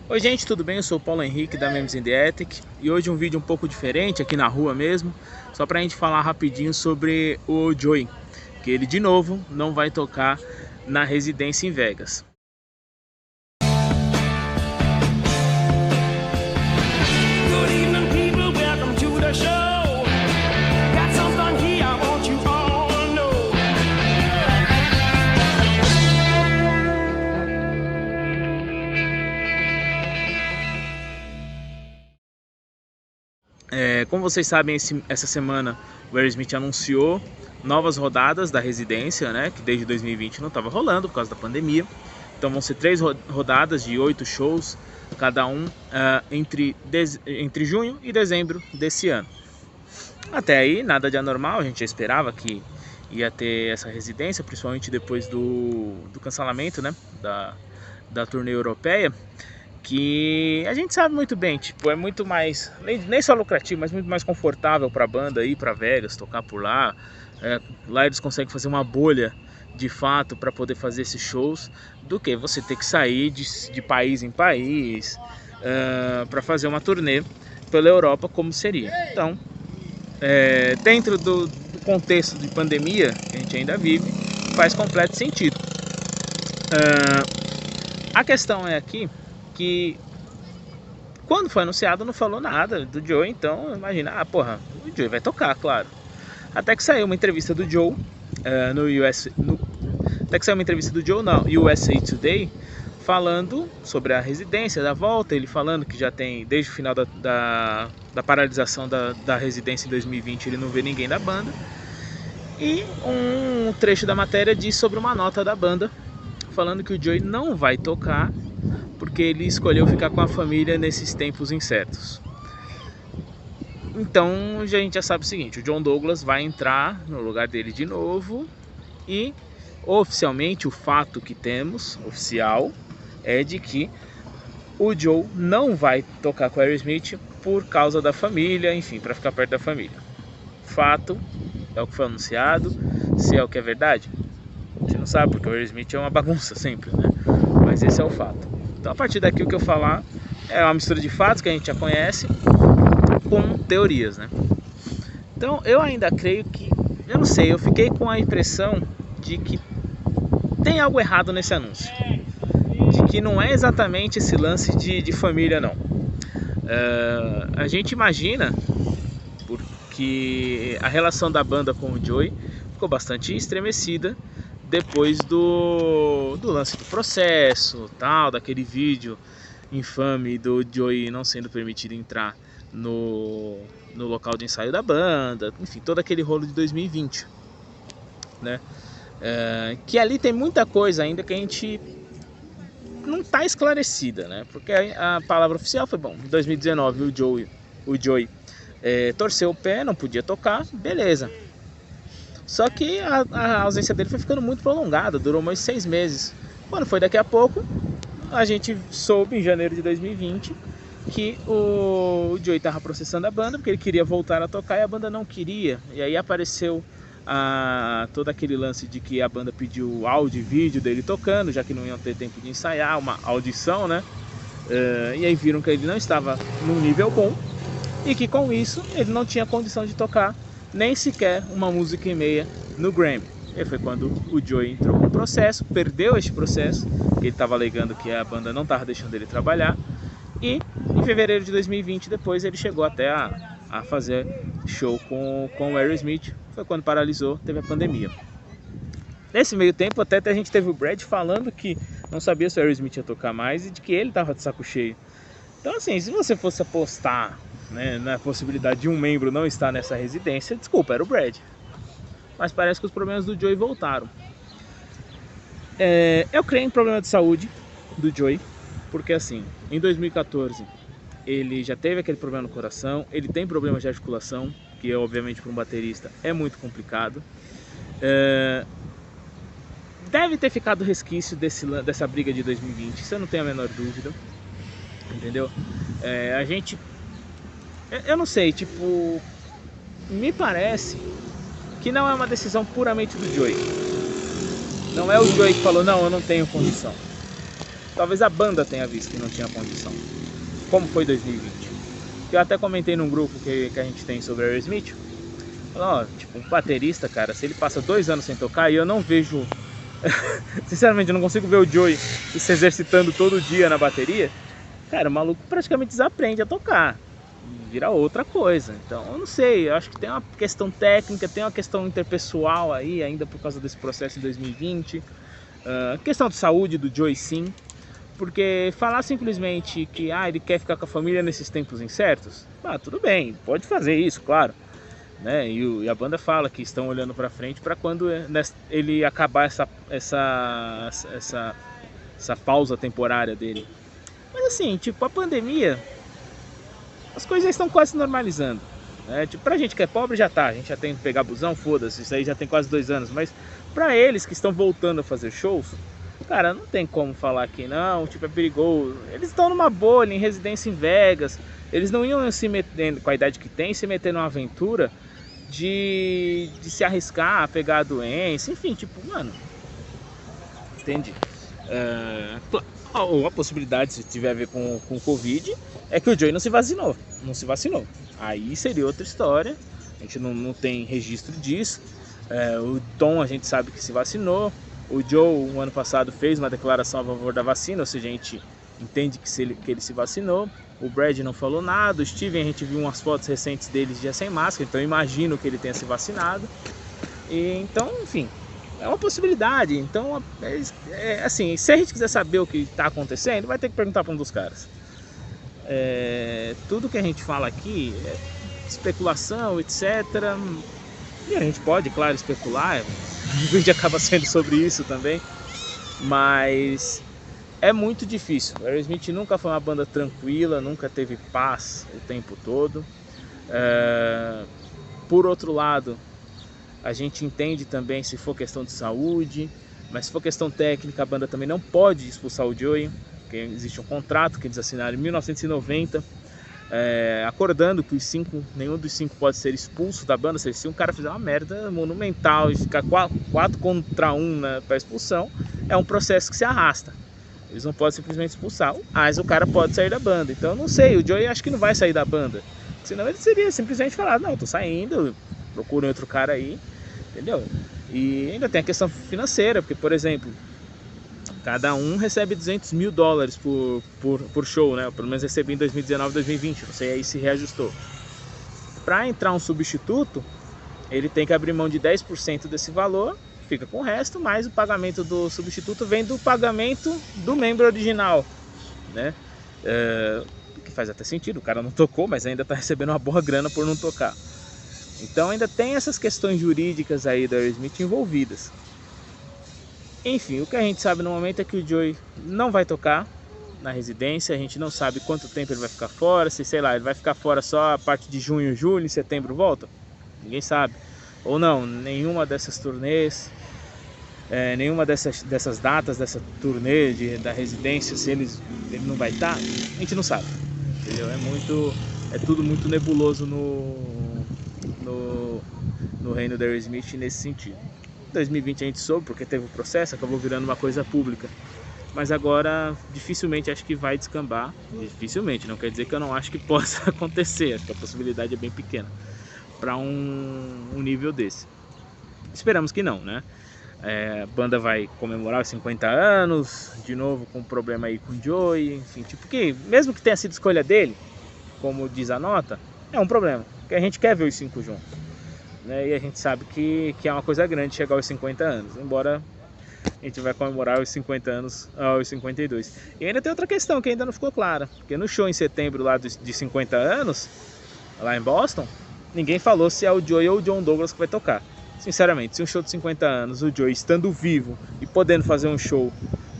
Oi gente, tudo bem? Eu sou o Paulo Henrique da Memes in the Attic e hoje um vídeo um pouco diferente aqui na rua mesmo, só pra gente falar rapidinho sobre o Joey, que ele de novo não vai tocar na residência em Vegas. Good evening, people. Welcome to the show. Got something here I want you all to know. Como vocês sabem, essa semana o Aerosmith anunciou novas rodadas da residência, né? Que desde 2020 não estava rolando por causa da pandemia. Então vão ser 3 rodadas de 8 shows, cada um entre junho e dezembro desse ano. Até aí, nada de anormal, a gente já esperava que ia ter essa residência, principalmente depois do cancelamento, né, da turnê europeia, que a gente sabe muito bem, tipo, é muito mais, nem só lucrativo, mas muito mais confortável para a banda ir para Vegas, tocar por lá. Lá eles conseguem fazer uma bolha de fato para poder fazer esses shows, do que você ter que sair de país em país para fazer uma turnê pela Europa, como seria. Então, dentro do contexto de pandemia que a gente ainda vive, faz completo sentido. A questão é aqui que quando foi anunciado não falou nada do Joe, então imagina, o Joe vai tocar, claro. Até que saiu uma entrevista do Joe na USA Today, falando sobre a residência, da volta, ele falando que já tem, desde o final da paralisação da residência em 2020, ele não vê ninguém da banda. E um trecho da matéria diz sobre uma nota da banda, falando que o Joey não vai tocar, porque ele escolheu ficar com a família nesses tempos incertos. Então a gente já sabe o seguinte, o John Douglas vai entrar no lugar dele de novo e oficialmente o fato que temos, oficial, é de que o Joe não vai tocar com o Aerosmith por causa da família, enfim, para ficar perto da família. Fato, é o que foi anunciado. Se é o que é verdade, a gente não sabe, porque o Aerosmith é uma bagunça sempre, né? Mas esse é o fato. Então a partir daqui o que eu falar é uma mistura de fatos que a gente já conhece com teorias, né? Então eu ainda creio que, eu não sei, eu fiquei com a impressão de que tem algo errado nesse anúncio, de que não é exatamente esse lance de família, não. A gente imagina, porque a relação da banda com o Joey ficou bastante estremecida depois do lance do processo, tal, daquele vídeo infame do Joey não sendo permitido entrar no local de ensaio da banda, enfim, todo aquele rolo de 2020, né? Que ali tem muita coisa ainda que a gente não está esclarecida, né? Porque a palavra oficial foi, bom, em 2019 o Joey torceu o pé, não podia tocar, beleza. Só que a ausência dele foi ficando muito prolongada, durou mais 6 meses. Quando foi daqui a pouco, a gente soube em janeiro de 2020 que o Joey estava processando a banda porque ele queria voltar a tocar e a banda não queria. E aí apareceu todo aquele lance de que a banda pediu áudio e vídeo dele tocando, já que não iam ter tempo de ensaiar, uma audição, né? E aí viram que ele não estava num nível bom e que com isso ele não tinha condição de tocar nem sequer uma música e meia no Grammy. E foi quando o Joey entrou com o processo, perdeu este processo, ele estava alegando que a banda não estava deixando ele trabalhar, e em fevereiro de 2020 depois ele chegou até a fazer show com o Aerosmith. Foi quando paralisou, teve a pandemia. Nesse meio tempo até a gente teve o Brad falando que não sabia se o Aerosmith ia tocar mais e de que ele estava de saco cheio. Então assim, se você fosse apostar, né, na possibilidade de um membro não estar nessa residência, desculpa, era o Brad. Mas parece que os problemas do Joey voltaram. Eu creio em problema de saúde do Joey, porque assim, em 2014 ele já teve aquele problema no coração, ele tem problemas de articulação, que obviamente para um baterista é muito complicado. Deve ter ficado resquício dessa briga de 2020, isso eu não tenho a menor dúvida, entendeu? Eu não sei, tipo, me parece que não é uma decisão puramente do Joey. Não é o Joey que falou, não, eu não tenho condição. talvez a banda tenha visto que não tinha condição, como foi 2020. Eu até comentei num grupo que a gente tem sobre Aerosmith, ó, tipo, um baterista, cara, se ele passa 2 anos sem tocar, e eu não vejo, sinceramente, eu não consigo ver o Joey se exercitando todo dia na bateria, cara, o maluco praticamente desaprende a tocar, vira outra coisa. Então, eu não sei, eu acho que tem uma questão técnica, tem uma questão interpessoal aí, ainda por causa desse processo em 2020, questão de saúde do Joey, sim, porque falar simplesmente que ele quer ficar com a família nesses tempos incertos, tudo bem, pode fazer isso, claro, né? E a banda fala que estão olhando para frente para quando ele acabar essa pausa temporária dele. Mas assim, tipo, a pandemia, as coisas já estão quase se normalizando, né? Tipo, pra gente que é pobre já tá, a gente já tem que pegar busão, foda-se, isso aí já tem quase 2 anos, mas pra eles que estão voltando a fazer shows, cara, não tem como falar que não, tipo, é perigoso. Eles estão numa bolha, em residência em Vegas, eles não iam se meter, com a idade que tem, se meter numa aventura de se arriscar a pegar a doença, enfim, tipo, mano, entende? Ou a possibilidade, se tiver a ver com o Covid, é que o Joey não se vacinou. Aí seria outra história, a gente não tem registro disso. O Tom a gente sabe que se vacinou, o Joe, o ano passado, fez uma declaração a favor da vacina, ou seja, a gente entende que ele se vacinou. O Brad não falou nada, o Steven, a gente viu umas fotos recentes deles já sem máscara, então eu imagino que ele tenha se vacinado. E, então, enfim, é uma possibilidade. Então, assim, se a gente quiser saber o que está acontecendo, vai ter que perguntar para um dos caras. Tudo que a gente fala aqui é especulação, etc. E a gente pode, claro, especular, o vídeo acaba sendo sobre isso também, mas é muito difícil. O Aerosmith nunca foi uma banda tranquila, nunca teve paz o tempo todo. Por outro lado, a gente entende também se for questão de saúde, mas se for questão técnica, a banda também não pode expulsar o Joey, porque existe um contrato que eles assinaram em 1990, acordando que nenhum dos 5 pode ser expulso da banda. Se um cara fizer uma merda monumental e ficar 4 contra 1 para expulsão, é um processo que se arrasta. Eles não podem simplesmente expulsar, mas o cara pode sair da banda. Então eu não sei, o Joey acho que não vai sair da banda, senão ele seria simplesmente falar, não, tô saindo, procurem outro cara aí, entendeu? E ainda tem a questão financeira, porque, por exemplo, cada um recebe $200 mil por show, né? Pelo menos recebi em 2019 e 2020, não sei aí se reajustou. Para entrar um substituto, ele tem que abrir mão de 10% desse valor, fica com o resto, mas o pagamento do substituto vem do pagamento do membro original, né? Que faz até sentido, o cara não tocou, mas ainda está recebendo uma boa grana por não tocar. Então ainda tem essas questões jurídicas aí da Aerosmith envolvidas. Enfim, o que a gente sabe no momento é que o Joey não vai tocar na residência, a gente não sabe quanto tempo ele vai ficar fora, se sei lá, ele vai ficar fora só a parte de junho, julho, em setembro volta? Ninguém sabe. Ou não, nenhuma dessas turnês, nenhuma dessas datas, dessa turnê da residência, se ele não vai estar, a gente não sabe, entendeu? É tudo muito nebuloso no reino da Aerosmith nesse sentido. 2020 a gente soube porque teve o processo, acabou virando uma coisa pública, mas agora dificilmente acho que vai descambar. Dificilmente, não quer dizer que eu não acho que possa acontecer, acho que a possibilidade é bem pequena para um nível desse. Esperamos que não, né? A banda vai comemorar os 50 anos, de novo com um problema aí com o Joey, enfim, tipo, que mesmo que tenha sido escolha dele, como diz a nota, é um problema, porque a gente quer ver os 5 juntos, né? E a gente sabe que é uma coisa grande chegar aos 50 anos, embora a gente vai comemorar os 50 anos aos 52. E ainda tem outra questão que ainda não ficou clara, porque no show em setembro lá de 50 anos, lá em Boston, ninguém falou se é o Joey ou o John Douglas que vai tocar. Sinceramente, se um show de 50 anos, o Joey estando vivo e podendo fazer um show,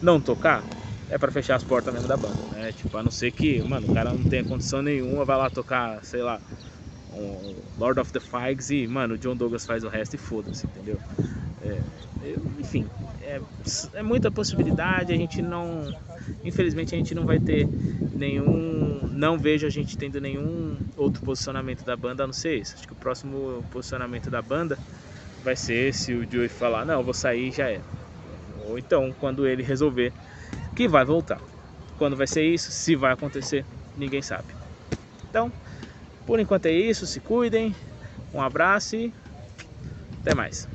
não tocar, é pra fechar as portas mesmo da banda, né? Tipo, a não ser que, mano, o cara não tenha condição nenhuma, vai lá tocar, sei lá, um Lord of the Figs e, mano, o John Douglas faz o resto e foda-se, entendeu? Enfim, é muita possibilidade, a gente não... Infelizmente a gente não vai ter não vejo a gente tendo nenhum outro posicionamento da banda a não ser esse. Acho que o próximo posicionamento da banda vai ser se o Joey falar, não, eu vou sair, já é. Ou então, quando ele resolver que vai voltar. Quando vai ser isso, se vai acontecer, ninguém sabe. Então, por enquanto é isso, se cuidem, um abraço e até mais.